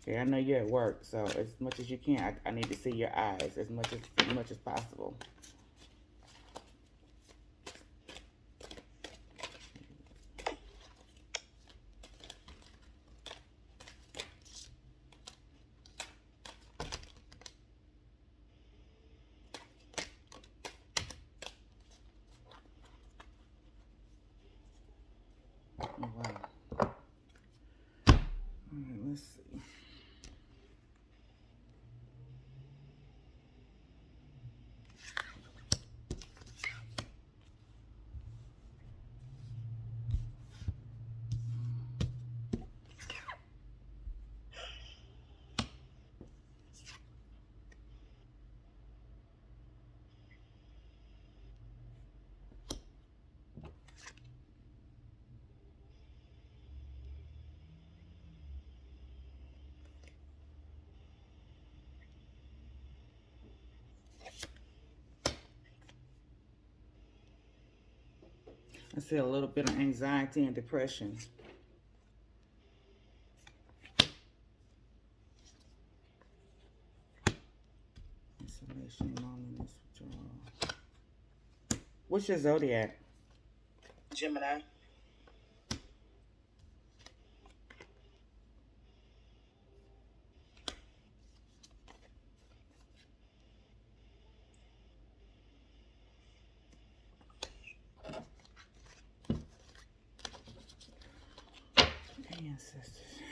Okay, I know you're at work, so as much as you can, I need to see your eyes as much as possible. Oh, wow. All right, let's see. I see a little bit of anxiety and depression. Isolation, loneliness, withdrawal. What's your zodiac? Gemini. Ancestors.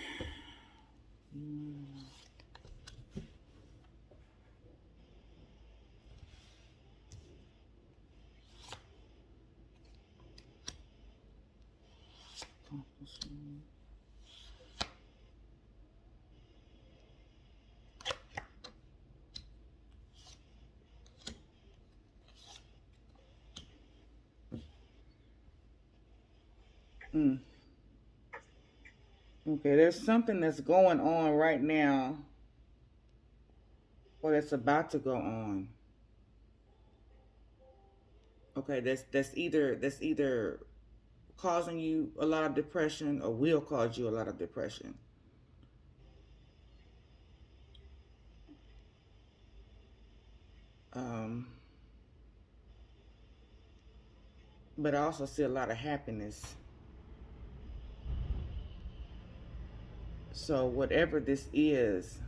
Mm. Okay, there's something that's going on right now, or that's about to go on. Okay, that's either causing you a lot of depression or will cause you a lot of depression. Um, but I also see a lot of happiness. So whatever this is,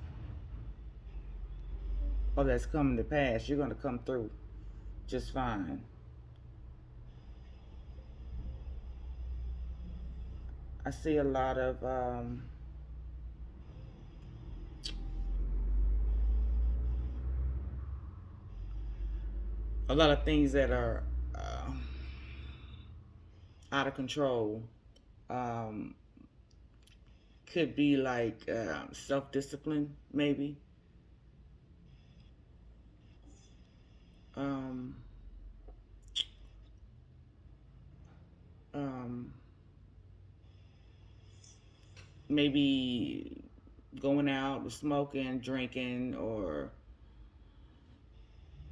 or that's coming to pass, you're gonna come through just fine. I see a lot of things that are out of control. Um, could be like self discipline, maybe. Um, um, maybe going out, smoking, drinking, or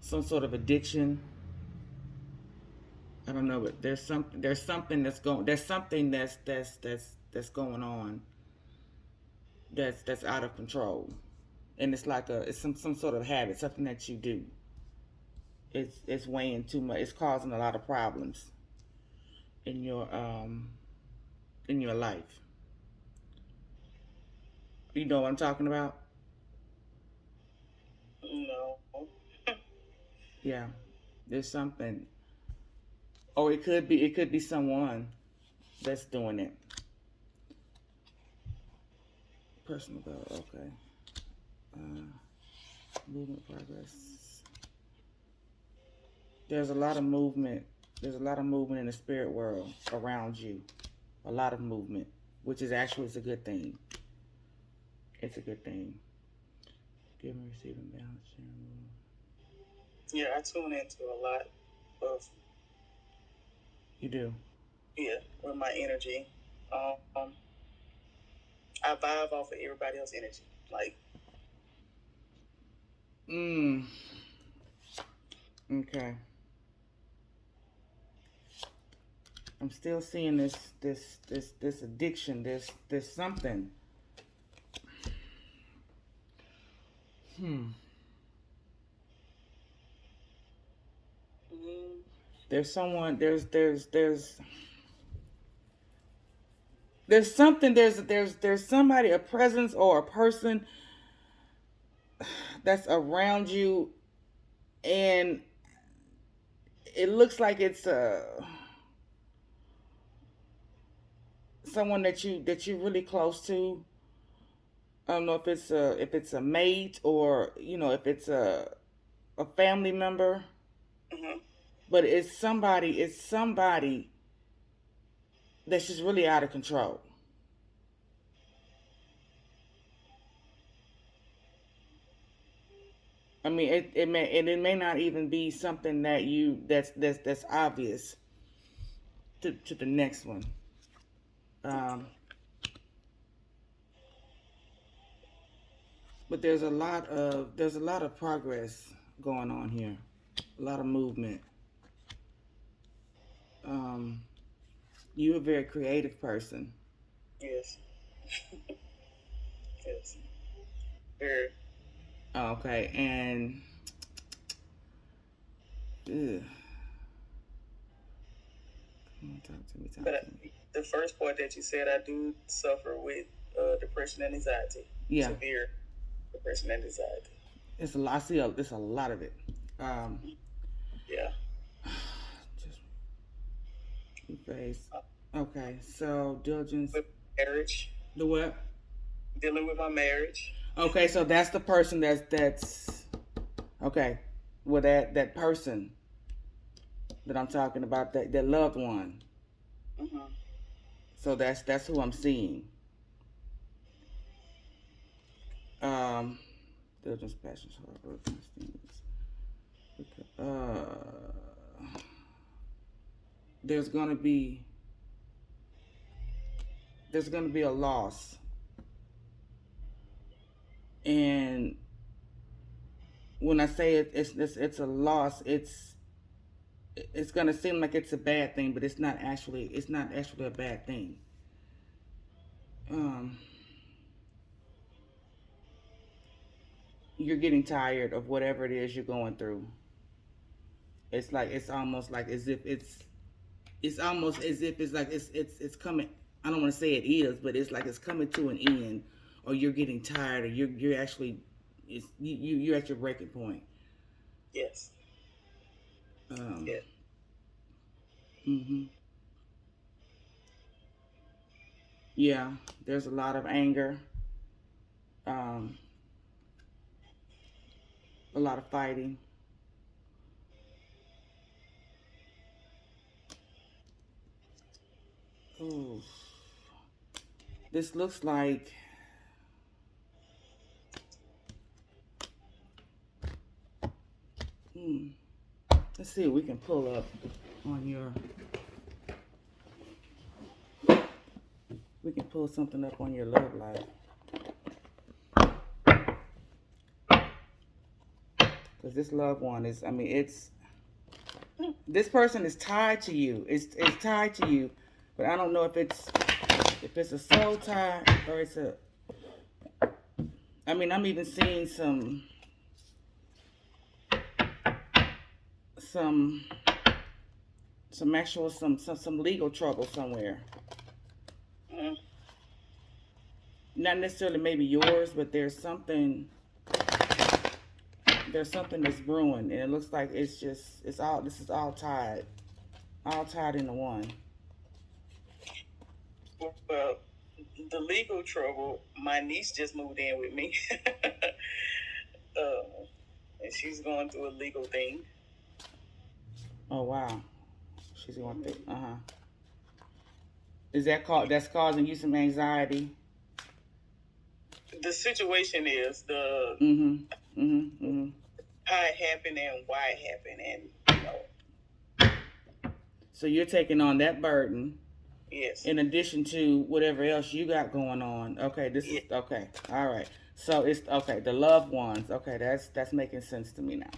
some sort of addiction. I don't know, but there's something that's going on that's out of control, and it's some sort of habit, something that you do. It's weighing too much. It's causing a lot of problems in your life. You know what I'm talking about? No. Yeah, there's something, or it could be someone that's doing it. Personal goal. Okay. Uh, movement progress. There's a lot of movement. There's a lot of movement in the spirit world around you. A lot of movement, which is actually it's a good thing. It's a good thing. Giving, receiving, balance, sharing. Yeah, I tune into a lot of, You do. yeah, with my energy. Um, I vibe off of everybody else's energy. Like, Mm. Okay. I'm still seeing this addiction. This something. Hmm. Mm. There's someone. There's something. There's somebody, a presence or a person that's around you, and it looks like it's someone that you really close to. I don't know if it's a mate or if it's a family member, Mm-hmm. but it's somebody that's just really out of control. I mean, it may not even be something that's obvious to the next one. Um, but there's a lot of progress going on here, a lot of movement. Um, you're a very creative person. Yes. Yes. Very. Okay, and ugh, come on, talk to me, talk But to me. the first part that you said, I do suffer with depression and anxiety, Yeah, severe depression and anxiety. it's a lot. It's a lot of it. Um, Yeah. just face. Okay, so diligence. With marriage, The what? dealing with my marriage. Okay, so that's the person that's okay. Well, that person that I'm talking about, that loved one. Mm-hmm. So that's who I'm seeing. Um, diligence, passion, hard work, instincts. There's gonna be there's gonna be a loss, and when I say it's a loss, it's gonna seem like it's a bad thing, but it's not actually a bad thing. Um, you're getting tired of whatever it is you're going through. It's like it's almost like as if it's almost as if it's like it's coming. I don't want to say it is, but it's like it's coming to an end, or you're getting tired, or you're actually you're at your breaking point. Yes. Um, Yes. hmm Yeah, there's a lot of anger, um, a lot of fighting. Ooh, this looks like. Hmm, let's see if we can pull up on your. We can pull something up on your love life. Because this loved one is, I mean, this person is tied to you. It's tied to you, but I don't know if it's a soul tie or it's a. I mean, I'm even seeing some some actual some legal trouble somewhere. Mm-hmm. Not necessarily maybe yours, but there's something that's brewing, and it looks like it's all this is all tied into one. Well, the legal trouble. My niece just moved in with me, and she's going through a legal thing. Oh wow, she's going through. Is that's causing you some anxiety? The situation is the Mm-hmm. Mm-hmm. Mm-hmm. how it happened and why it happened, and So you're taking on that burden yes, in addition to whatever else you got going on. Okay, this is yes. okay. All right. So it's okay. The loved ones. Okay, that's making sense to me now.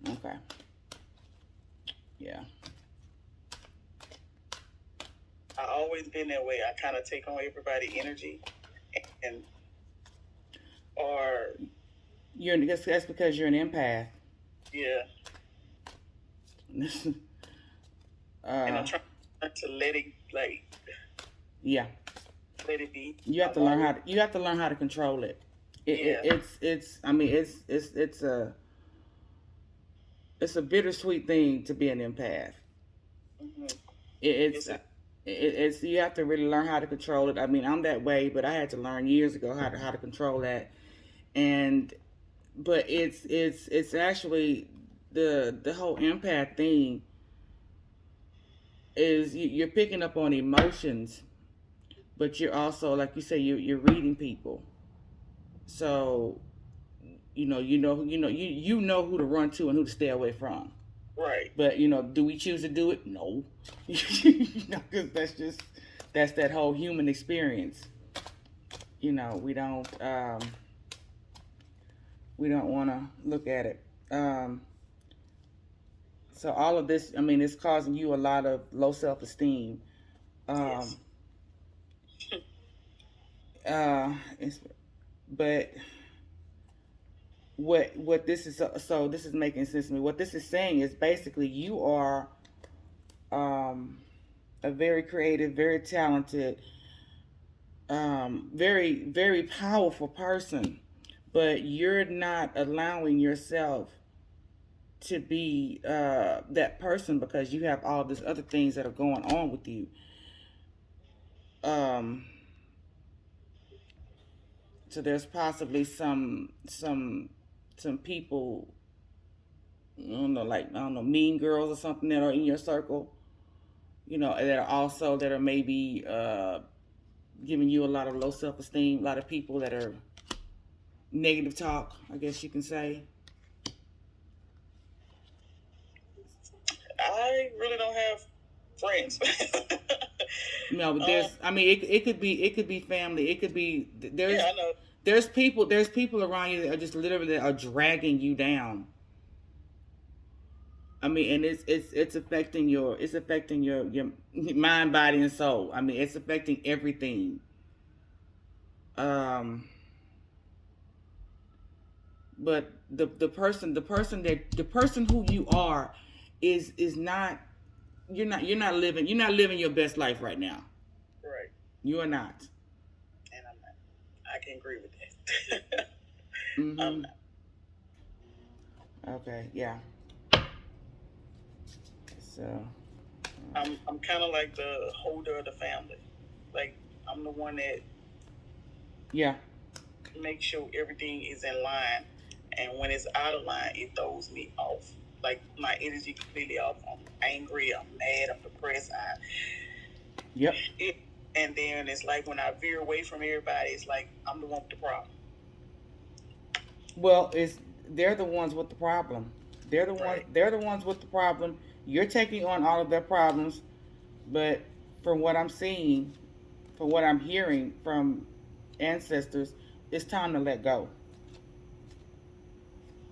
Okay. Yeah. I always been that way. I kind of take on everybody energy, and or That's because you're an empath. Yeah. And I'm trying to let it, like, yeah, let it be. you have to learn how to, control it. It's I mean it's a bittersweet thing to be an empath. Mm-hmm. It's you have to really learn how to control it. I mean, I'm that way, but I had to learn years ago how to control that. And but it's actually the whole empath thing is you're picking up on emotions, but you're also, like you say, you're reading people. So you know who to run to and who to stay away from. Right. But do we choose to do it? No. Because that's that whole human experience. We don't want to look at it. So all of this, I mean, it's causing you a lot of low self-esteem. Yes. It's, but what this is, so this is making sense to me. What this is saying is basically you are a very creative, very talented, very very powerful person, but you're not allowing yourself to be that person because you have all these other things that are going on with you. Um, so there's possibly some people, I don't know, like, I don't know, mean girls or something that are in your circle, that are maybe giving you a lot of low self esteem. A lot of people that are negative talk, I guess you can say. I really don't have friends. No, but I mean, it could be family. It could be Yeah, I know. There's people around you that are just literally are dragging you down. I mean, and it's affecting your mind, body, and soul. I mean, it's affecting everything. Um, but the person who you are is not, you're not living your best life right now. Right. You are not. And I'm not. I can agree with that. Mm-hmm. Okay. Yeah. So. I'm kind of like the holder of the family. Like, I'm the one that Yeah. makes sure everything is in line, and when it's out of line, it throws me off. Like, my energy completely off. I'm angry. I'm mad. I'm depressed. Yep. And then it's like when I veer away from everybody, it's like I'm the one with the problem. Well, they're the ones with the problem. They're the ones. They're the ones with the problem. You're taking on all of their problems, but from what I'm seeing, from what I'm hearing from ancestors, it's time to let go.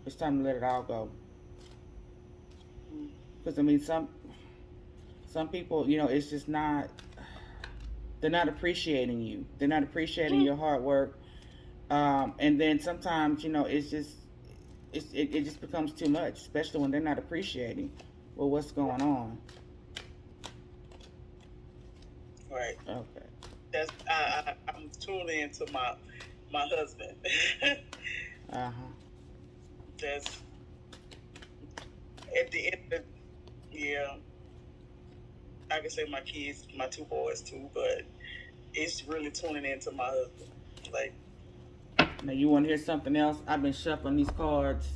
It's time to let it all go. Because I mean, some people, it's just not. They're not appreciating you. They're not appreciating your hard work. And then sometimes, it just becomes too much, especially when they're not appreciating what's going on. Right. Okay. That's I'm tuned into my husband. Uh-huh. That's at the end of, yeah, I can say my kids, my two boys too, but it's really tuning into my husband. Like, now you want to hear something else? I've been shuffling these cards,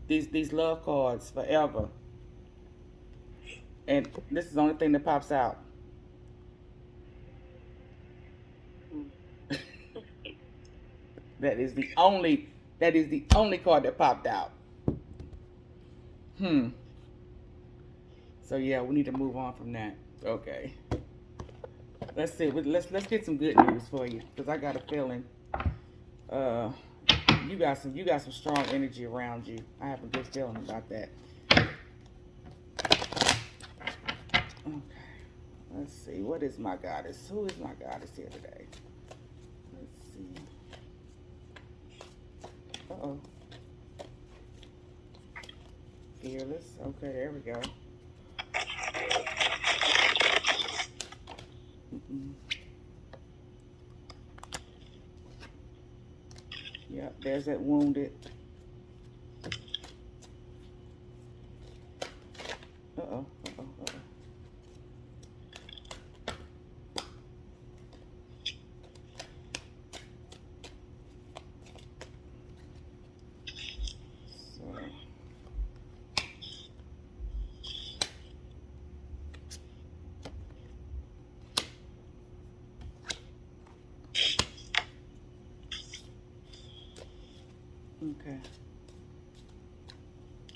these love cards forever, and this is the only thing that pops out. That is the only card that popped out. So yeah, we need to move on from that. Okay. Let's see. Let's get some good news for you, because I got a feeling you got some strong energy around you. I have a good feeling about that. Okay. Let's see. What is my goddess? Who is my goddess here today? Let's see. Uh-oh. Fearless. Okay, there we go. Mm-mm. Yep, there's that wounded. Uh-oh, uh-oh, uh-oh. So, okay.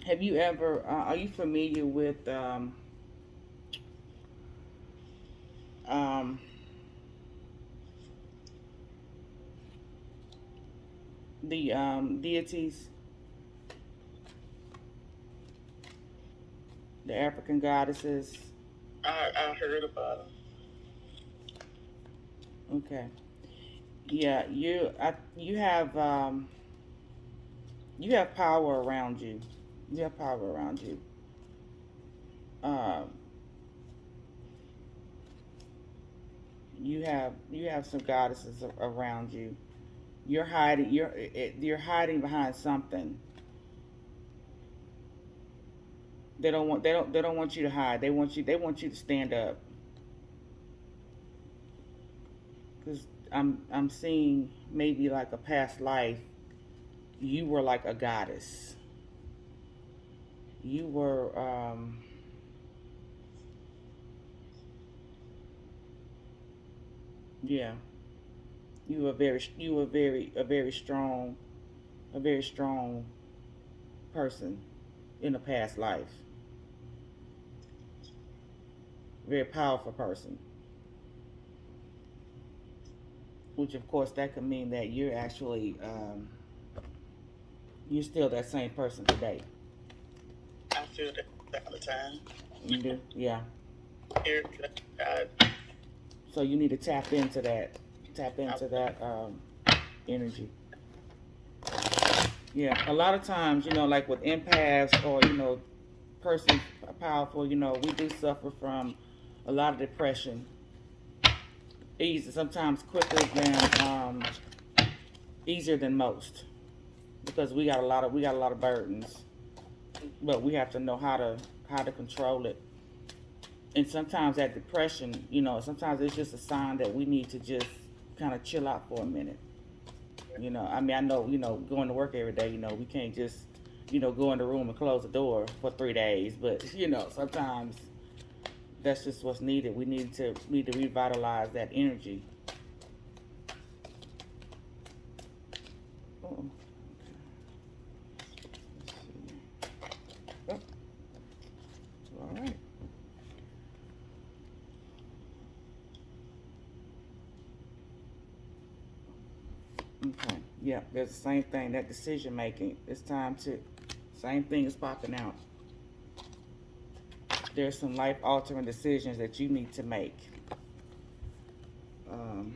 Have you ever, are you familiar with um, the deities, the African goddesses? I heard about Okay. Yeah, you have power around you. You have power around you. Um, you have some goddesses around you. You're hiding behind something. They don't want you to hide. They want you to stand up. Cuz I'm seeing maybe like a past life you were like a goddess. You were yeah, you were very a very strong person in a past life. Very powerful person. Which of course that could mean that you're actually you're still that same person today. I feel that all the time. You do? Yeah. Here, God, So you need to tap I, into that energy. Yeah. A lot of times, like with empaths or persons powerful, we do suffer from a lot of depression. Easy, sometimes quicker than easier than most because we got a lot of burdens, but we have to know how to control it. And sometimes that depression, sometimes it's just a sign that we need to just kind of chill out for a minute. I mean, I know, going to work every day, we can't just, go in the room and close the door for 3 days. But, sometimes that's just what's needed. We need to revitalize that energy. Oh, let's see. Oh, all right. Okay. Yeah, there's the same thing. That decision making. It's time to. Same thing is popping out. There's some life altering decisions that you need to make. Um,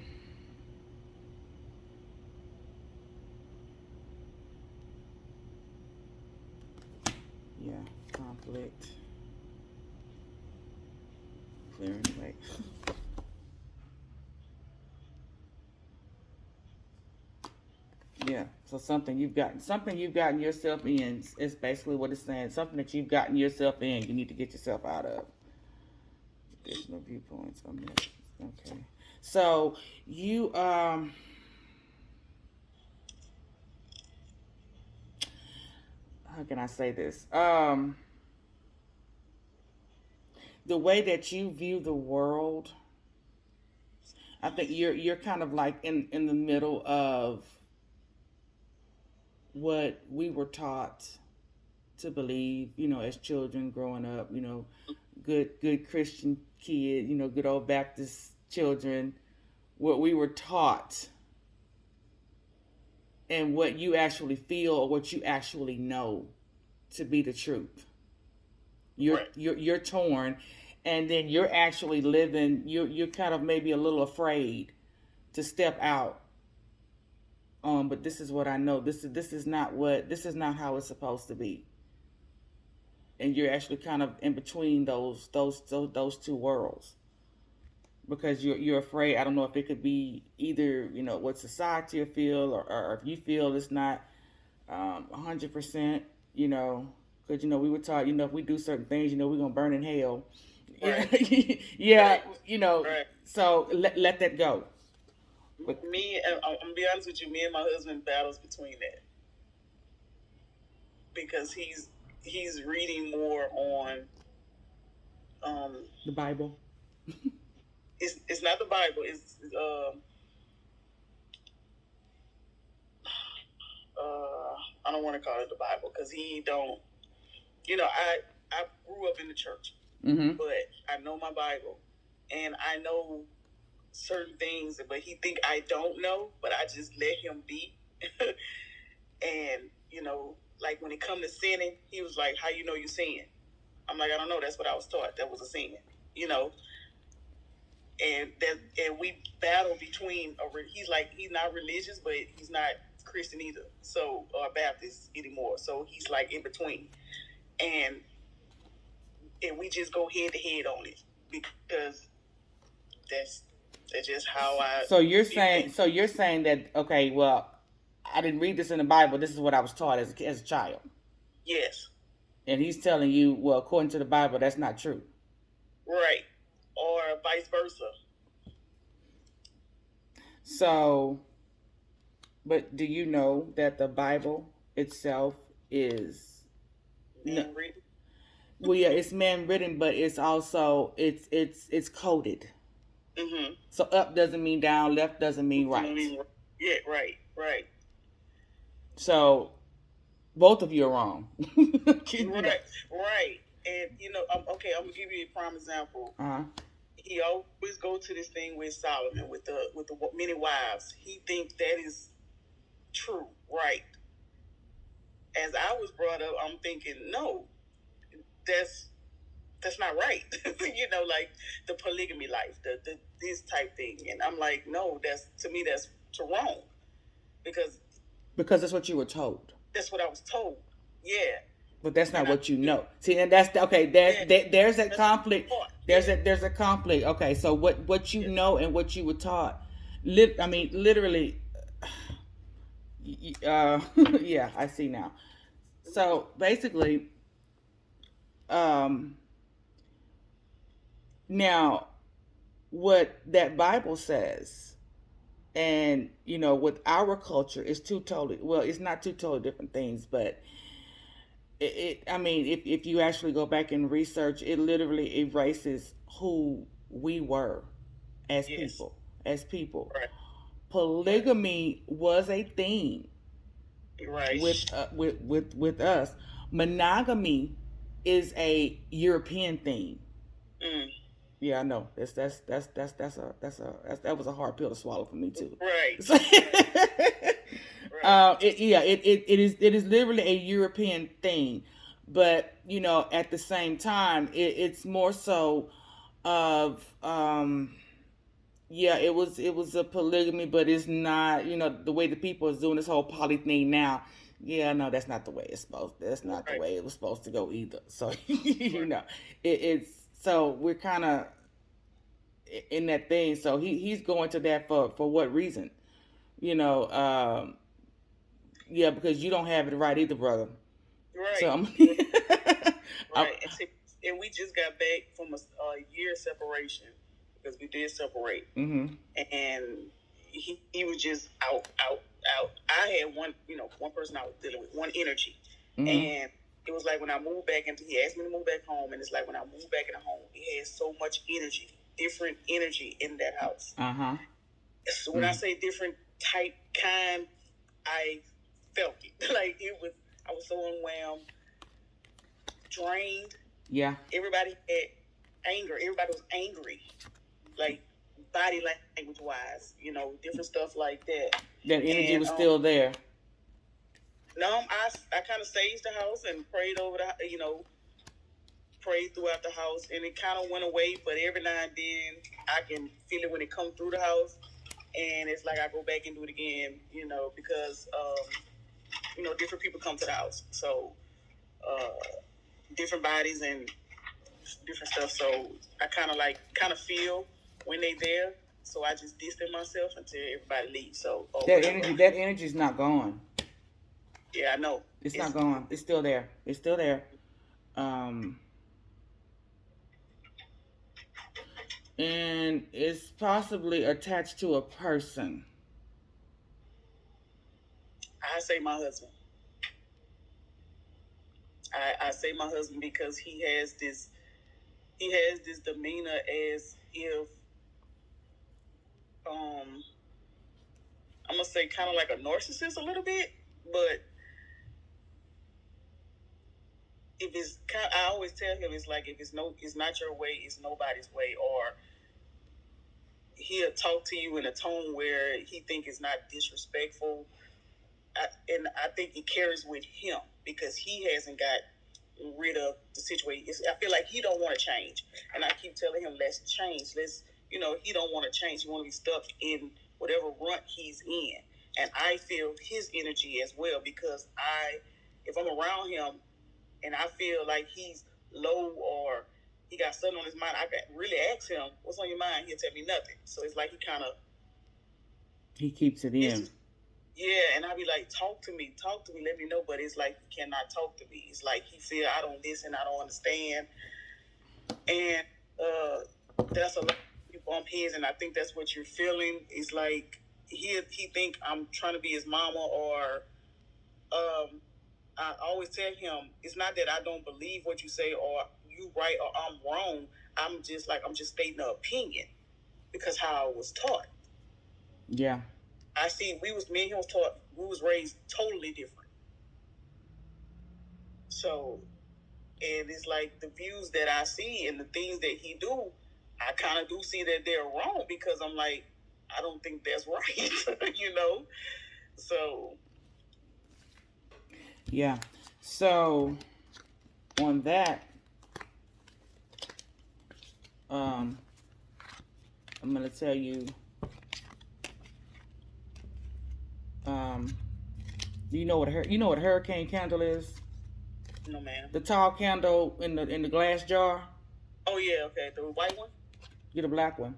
yeah, conflict, clearing the way. Yeah, so something you've gotten yourself in is basically what it's saying. Something that you've gotten yourself in, you need to get yourself out of. Additional viewpoints on that. Okay. So you how can I say this? The way that you view the world, I think you're kind of like in the middle of what we were taught to believe, as children growing up, good Christian kid, good old Baptist children, what we were taught and what you actually feel or what you actually know to be the truth. right. You're torn, and then you're actually living. You're kind of maybe a little afraid to step out. But this is what I know. This is not how it's supposed to be. and you're actually kind of in between those two worlds because you're afraid. I don't know if it could be either what society will feel, or if you feel it's not 100%. You know, because we were taught if we do certain things, we're gonna burn in hell. Right. Yeah, Right. Right. So let that go. But Me, I'm gonna be honest with you. Me and my husband battles between that because he's reading more on the Bible. It's not the Bible. It's I don't want to call it the Bible because he don't. I grew up in the church, but I know my Bible, and I know certain things, but he think I don't know, but I just let him be. And like when it come to sinning, he was like, "How you know you sin?" I'm like, "I don't know. That's what I was taught. That was a sin." And we battle between he's like he's not religious, but he's not Christian either, so or Baptist anymore. So he's like in between, and we just go head to head on it because that's just how I. So you're saying that okay, well, I didn't read this in the Bible. This is what I was taught as a child. Yes. And he's telling you, well, according to the Bible, that's not true. Right. Or vice versa. So, but do you know that the Bible itself is man written? Well, yeah, it's man written, but it's also it's coded. Mm-hmm. So up doesn't mean down, left doesn't mean right. Yeah, right. So both of you are wrong. Right. And okay, I'm gonna give you a prime example. He always go to this thing with Solomon with the many wives. He thinks that is true, right? As I was brought up, I'm thinking no, that's not right. Like the polygamy life, the this type thing, and I'm like, no, that's to me that's wrong because that's what you were told. That's what I was told. Yeah. But that's not what you know. See, and that's okay. There's a conflict. There's a conflict. Okay, so what you know and what you were taught. I mean, literally. Yeah, I see now. So basically, now, what that Bible says, and with our culture, is it's not two totally different things, but. I mean, if you actually go back and research, it literally erases who we were as people. Right. Polygamy was a thing. Right. With us, monogamy is a European thing. Yeah, I know. That was a hard pill to swallow for me too. Right. It is literally a European thing, but at the same time, it's more so of it was a polygamy, but it's not the way the people is doing this whole poly thing now. Yeah, no, that's not the way it's supposed. That's not the way it was supposed to go either. So it's so we're kind of in that thing. So he's going to that for what reason? Yeah, because you don't have it right either, brother. Right. So right. And we just got back from a year separation because we did separate. Mm-hmm. And he was just out. I had one person I was dealing with, one energy. Mm-hmm. And it was like when I moved back he asked me to move back home, and it's like when I moved back in the home, he had so much energy, different energy in that house. Uh-huh. So when I say different type, kind, I felt it. Like I was so overwhelmed, drained. Yeah. Everybody had anger. Everybody was angry. Like body language wise, different stuff like that. That energy was still there. No, I kind of staged the house and prayed over prayed throughout the house, and it kind of went away. But every now and then, I can feel it when it comes through the house, and it's like I go back and do it again, because different people come to the house. So, different bodies and different stuff. So I kind of feel when they there. So I just distance myself until everybody leaves. So that energy's not gone. Yeah, I know. It's not gone. It's still there. It's still there. And it's possibly attached to a person. I say my husband. I say my husband because he has this demeanor as if I'm gonna say kind of like a narcissist a little bit, but if it's kind I always tell him it's like if it's not your way, it's nobody's way, or he'll talk to you in a tone where he think it's not disrespectful. And I think it carries with him because he hasn't got rid of the situation. I feel like he don't want to change, and I keep telling him, let's change. He don't want to change. He want to be stuck in whatever rut he's in, and I feel his energy as well because if I'm around him, and I feel like he's low or he got something on his mind, I can really ask him, "What's on your mind?" He'll tell me nothing. So it's like he keeps it in. Yeah, and I be like, talk to me, let me know. But it's like he cannot talk to me. It's like he feel I don't listen, I don't understand, and that's a lot of people bump heads, and I think that's what you're feeling. It's like he think I'm trying to be his mama, or I always tell him it's not that I don't believe what you say or you right or I'm wrong. I'm just stating an opinion because how I was taught. Yeah. I see me and him was taught, we was raised totally different. So, and it's like the views that I see and the things that he do, I kind of do see that they're wrong because I'm like, I don't think that's right, So. Yeah. So, on that, I'm going to tell you, you know what hurricane candle is? No, ma'am. The tall candle in the glass jar. Oh yeah, okay. The white one. Get a black one.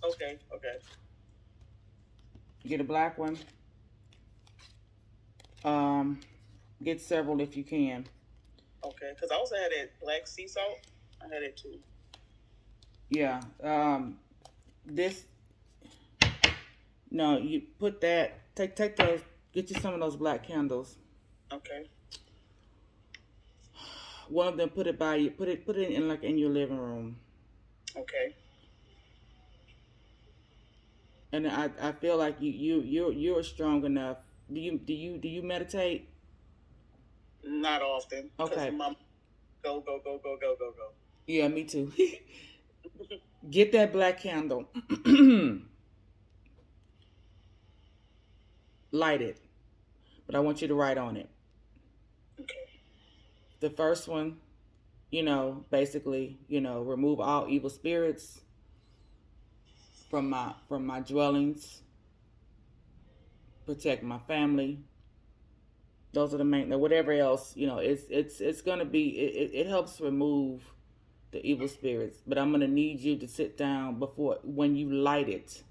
Okay. Get a black one. Get several if you can. Okay, because I also had that black sea salt. I had it too. Yeah. No, you put that. Take those. Get you some of those black candles. Okay. One of them, put it by you. Put it in your living room. Okay. And I feel like you're strong enough. Do you meditate? Not often. Okay. Go. Yeah, me too. Get that black candle. Light it. But I want you to write on it. Okay. The first one, basically, remove all evil spirits from my dwellings. Protect my family. Those are the main. Whatever else, it's gonna be. It helps remove the evil spirits. But I'm gonna need you to sit down when you light it.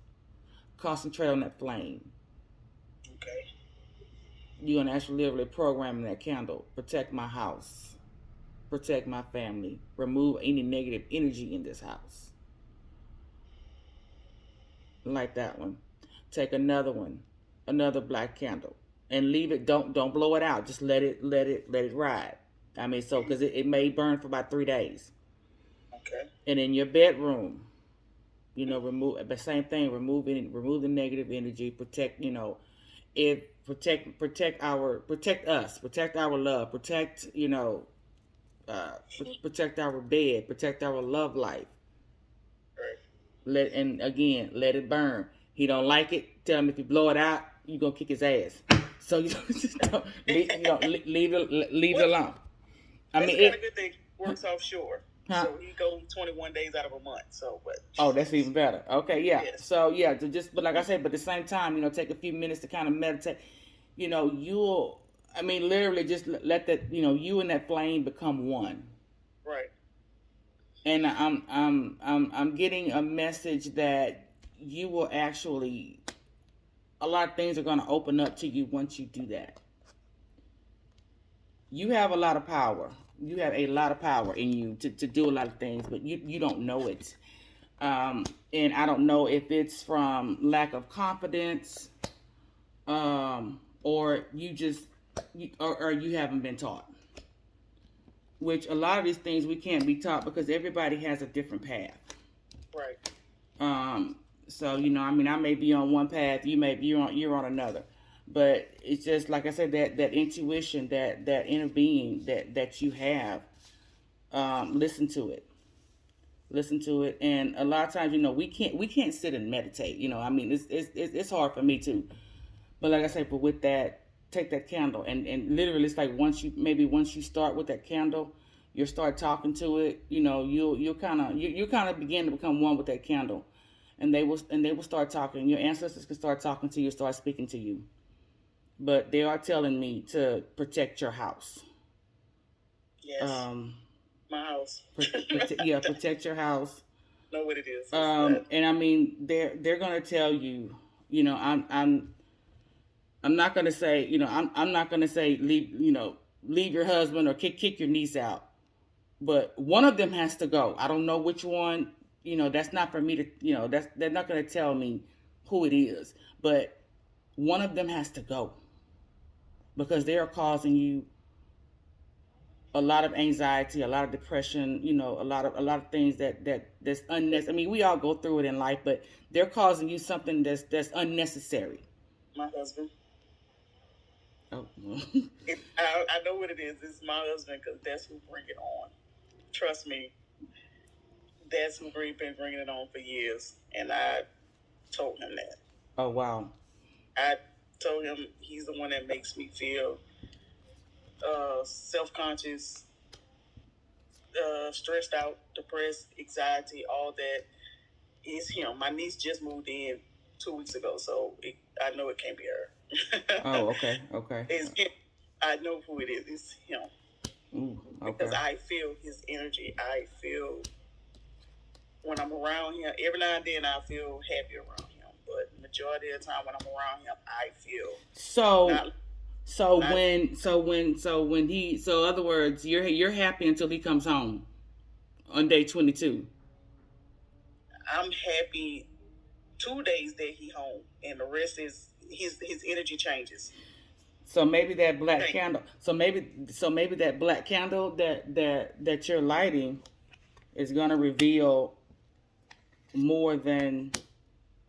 Concentrate on that flame. Okay. You're gonna actually literally program that candle. Protect my house. Protect my family. Remove any negative energy in this house. Light that one. Take another one, another black candle, and leave it. Don't blow it out. Just let it ride. I mean, so because it may burn for about 3 days. Okay. And in your bedroom, remove the same thing. Remove the negative energy. Protect. Protect us. Protect our love. Protect. Protect our bed. Protect our love life. Let it burn. He don't like it. Tell him if you blow it out, you gonna kick his ass. So you just don't leave it alone. I mean, it's kind of good thing works offshore. Huh? So he goes 21 days out of a month. So, but that's even better. Okay, yeah. Yes. So yeah, but like I said, but at the same time, take a few minutes to kind of meditate. Literally just let that, you and that flame become one. Right. And I'm getting a message that you will actually, a lot of things are going to open up to you once you do that. You have a lot of power. You have a lot of power in you to do a lot of things, but you don't know it. And I don't know if it's from lack of confidence, or you just, or you haven't been taught. Which a lot of these things we can't be taught because everybody has a different path. Right. So I mean, I may be on one path, you're on another, but it's just like I said, that intuition, that inner being that you have. Listen to it, and a lot of times, we can't sit and meditate. I mean, it's hard for me too, but like I say, but with that, take that candle, and literally, it's like once you start with that candle, you'll start talking to it. You'll kind of begin to become one with that candle, and they will start talking. Your ancestors can start talking to you, start speaking to you, but they are telling me to protect your house. Yes. My house. Protect your house. Know what it is. And I mean, they're gonna tell you. I'm not gonna say. I'm not gonna say leave your husband or kick your niece out. But one of them has to go. I don't know which one. That's not for me to. They're not gonna tell me who it is. But one of them has to go because they are causing you a lot of anxiety, a lot of depression, a lot of things that's unnecessary. I mean, we all go through it in life, but they're causing you something that's unnecessary. My husband. Oh. I know what it is. It's my husband because that's who bring it on. Trust me, that's who been bringing it on for years, and I told him that. Oh wow. I told him he's the one that makes me feel self-conscious, stressed out, depressed, anxiety, all that is him. My niece just moved in 2 weeks ago, so I know it can't be her. Oh, okay. It's him. I know who it is. It's him. Ooh, okay. Because I feel his energy. I feel when I'm around him. Every now and then I feel happy around him, but the majority of the time when I'm around him, I feel in other words, you're happy until he comes home on day 22. I'm happy 2 days that he home, and the rest is his energy changes. So maybe that black candle. So maybe that black candle that you're lighting is gonna reveal more than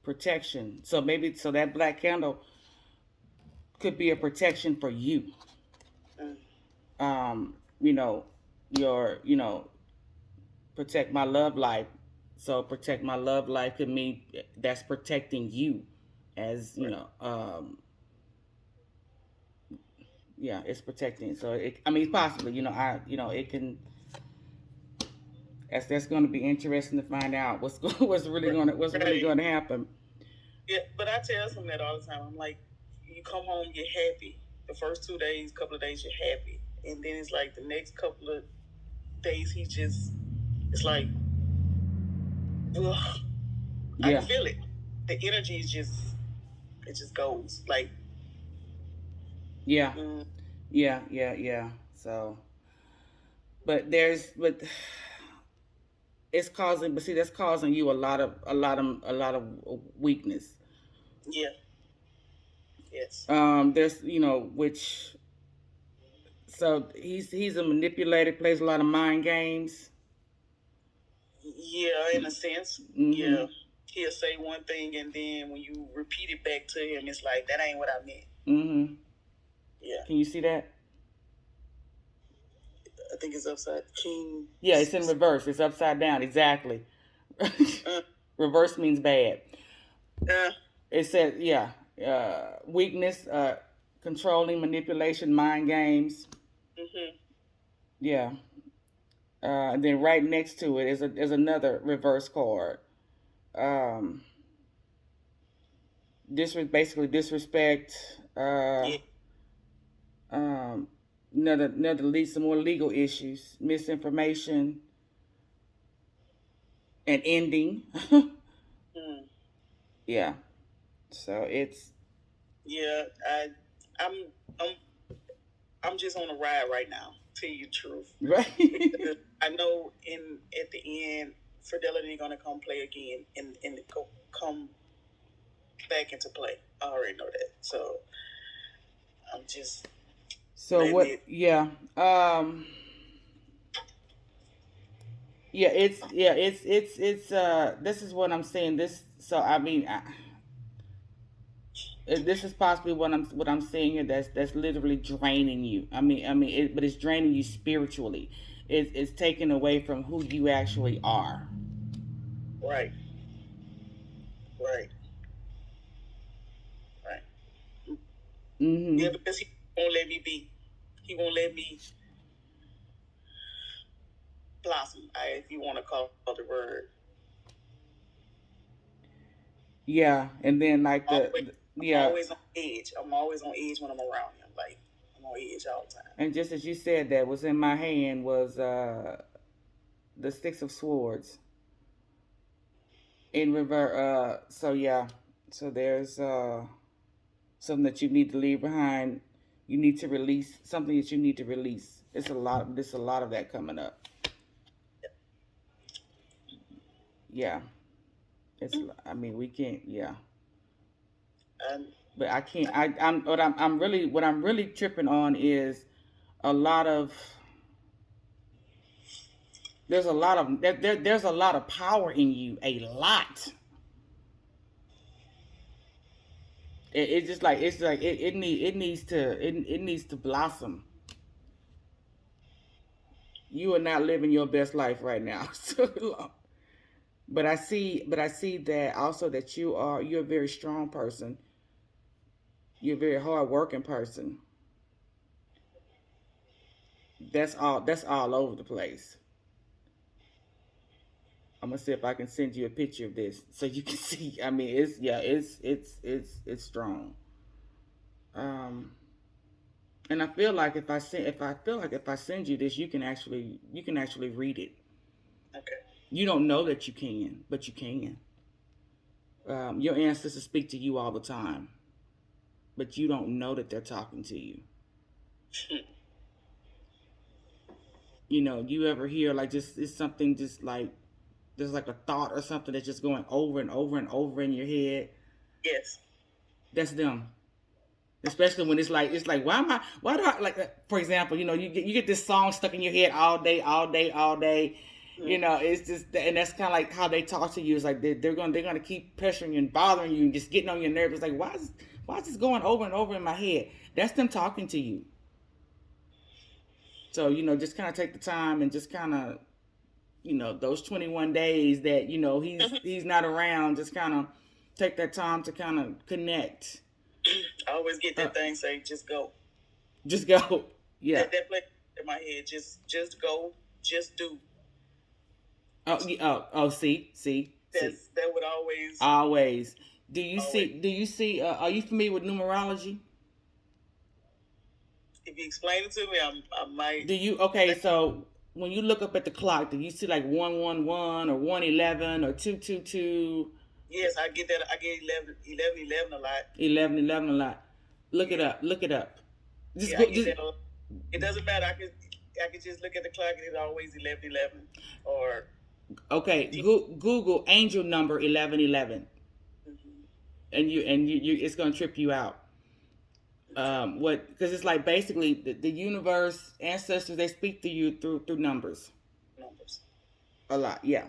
protection. So that black candle could be a protection for you. Protect my love life. So protect my love life could mean that's protecting you, as yeah, it's protecting. So possibly, it can. That's going to be interesting to find out what's really going to happen. Yeah, but I tell him that all the time. I'm like, you come home, you're happy. The first couple of days, you're happy, and then it's like the next couple of days, it's like, ugh. Yeah. I feel it. The energy is it just goes like. Yeah. Yeah. So, but it's causing. But see, that's causing you a lot of weakness. Yeah. Yes. There's which. So he's a manipulator, plays a lot of mind games. Yeah, in a sense. Mm-hmm. Yeah. He'll say one thing, and then when you repeat it back to him, it's like, that ain't what I meant. Mm-hmm. Yeah. Can you see that? I think it's upside. King. Yeah, it's in reverse. It's upside down. Exactly. Reverse means bad. It says, weakness, controlling, manipulation, mind games. Mm-hmm. Yeah. And then right next to it is another reverse card. Basically disrespect. another lead some more legal issues, misinformation, and ending. Yeah. So it's I'm I'm I'm just on a ride right now. Tell you the truth, right. I know at the end, Fidelity gonna come play again and come back into play. I already know that, so I'm just So what? Yeah. Yeah. It's. This is what I'm saying. This. So I mean. This is possibly what I'm saying here. That's literally draining you. But it's draining you spiritually. It's taken away from who you actually are. Right. Right. Right. Mm-hmm. Yeah, because he won't let me be. He won't let me blossom. If you want to call the word. Yeah, and then like I'm always on edge. I'm always on edge when I'm around him. Like I'm on edge all the time. And just as you said, that was in my hand was the Six of Swords in reverse. So yeah, so there's something that you need to leave behind. You need to release something that you need to release. It's a lot. There's a lot of that coming up. Yeah, it's. I mean, we can't. Yeah. But I can't. What I'm really tripping on is a lot of. There's a lot of power in you. A lot. It's just like it needs to blossom. You are not living your best life right now. But I see that also that you're a very strong person. You're a very hard working person. That's all over the place. I'm gonna see if I can send you a picture of this so you can see. I mean, it's strong. Um, and I feel like if I send you this, you can actually read it. Okay. You don't know that you can, but you can. Your ancestors speak to you all the time, but you don't know that they're talking to you. You ever hear like just it's something just like there's like a thought or something that's just going over and over and over in your head. Yes. That's them. Especially when it's like why do I like for example, you get this song stuck in your head all day, all day, all day. It's just and that's kind of like how they talk to you. It's like they're gonna keep pressuring you and bothering you and just getting on your nerves. It's like why is this going over and over in my head? That's them talking to you. So just kind of take the time and just kind of those 21 days that he's not around. Just kind of take that time to kind of connect. I always get that thing say, just go. Just go. Yeah. That play in my head. Just go. Just do. Oh. See. That would always. Always. Do you see? Are you familiar with numerology? If you explain it to me, I might. Do you? Okay. So when you look up at the clock, do you see like 111 or 111 or 222? Yes, I get that. I get 11 a lot. 11 a lot. Look it up. Look it up. It doesn't matter. I can just look at the clock and it's always 11 or. Okay, Google angel number 1111, and you it's gonna trip you out. Because it's like basically the universe, ancestors, they speak to you through numbers. Numbers. A lot, yeah.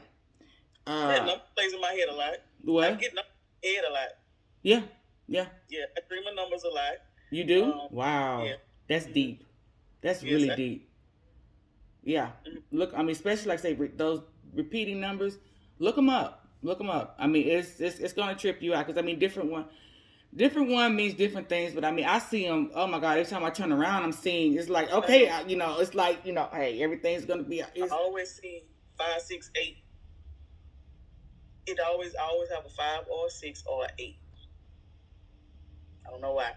That number plays in my head a lot. What? I get numbers in my head a lot. Yeah. Yeah, I dream of numbers a lot. You do? Wow. Yeah. That's deep. That's really deep. Yeah. Look, especially like say those repeating numbers. Look them up. I mean, it's gonna trip you out because different one means different things. But I see them. Oh my God! Every time I turn around, I'm seeing. It's like okay, it's like hey, everything's gonna be. I always see 5, 6, 8. I always have a 5 or a 6 or an 8. I don't know why,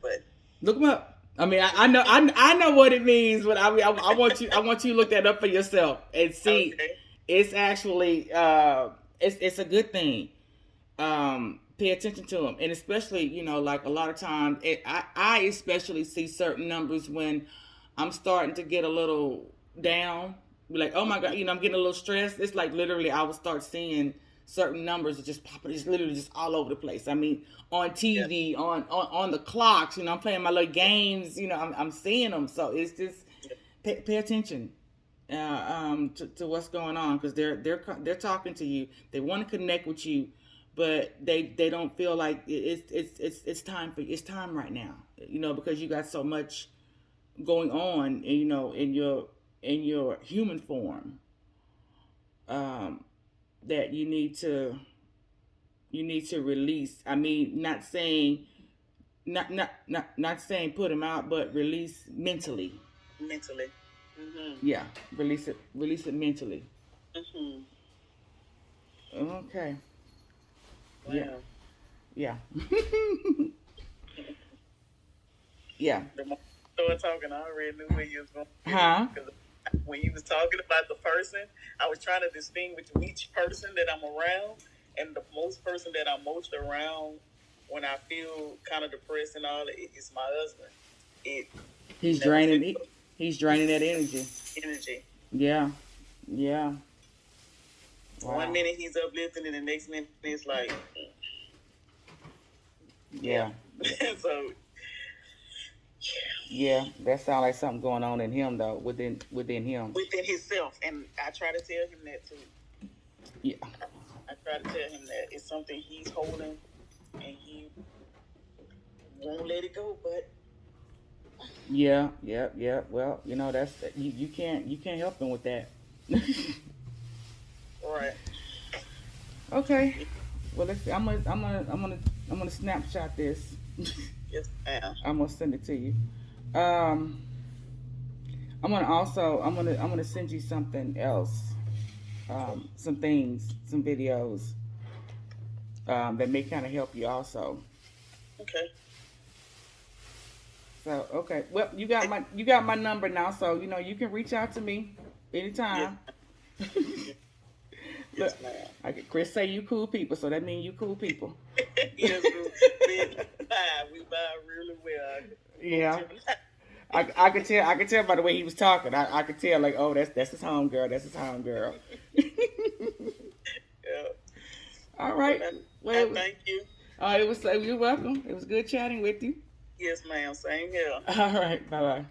but look them up. I mean, I know what it means, but I mean, I want you to look that up for yourself and see. Okay. It's actually it's a good thing. Pay attention to them, and especially like a lot of times, I especially see certain numbers when I'm starting to get a little down. Be like, oh my god, I'm getting a little stressed. It's like literally, I will start seeing certain numbers that just popping, just literally just all over the place. I mean, on TV, yeah. on the clocks. I'm playing my little games. I'm seeing them. So it's just pay attention to what's going on, because they're talking to you. They want to connect with you, but they don't feel like it's time right now. Because you got so much going on. In your human form. That you need to release. I mean, not saying put them out, but release mentally. Mentally. Mm-hmm. Yeah, release it mentally. Mm-hmm. Okay. Wow. Yeah. Yeah. The more you started talking, I already knew where you was going. Huh? When you was talking about the person, I was trying to distinguish which person that I'm around, and the most person that I'm most around when I feel kind of depressed and all, it's my husband. He's draining that energy. Yeah. Yeah. Wow. One minute he's uplifting, and the next minute it's like, yeah. So. Yeah, that sounds like something going on in him, though, within him. Within himself, and I try to tell him that too. Yeah. I try to tell him that it's something he's holding, and he won't let it go. But yeah. Well, that's you can't help him with that. Right. Okay. Well, let's see. I'm gonna snapshot this. Yes, ma'am. I'm gonna send it to you. I'm gonna send you something else. Some things, some videos that may kind of help you also. Okay. So okay, well, you got my number now, so you can reach out to me anytime. Yes, ma'am. Chris say you cool people, so that means you cool people. Yes, we vibe really well. Yeah. I could tell by the way he was talking. I could tell, like, oh, that's his home girl. That's his home girl. Yeah. All right. Well, thank you. You're welcome. It was good chatting with you. Yes, ma'am. Same here. All right. Bye-bye.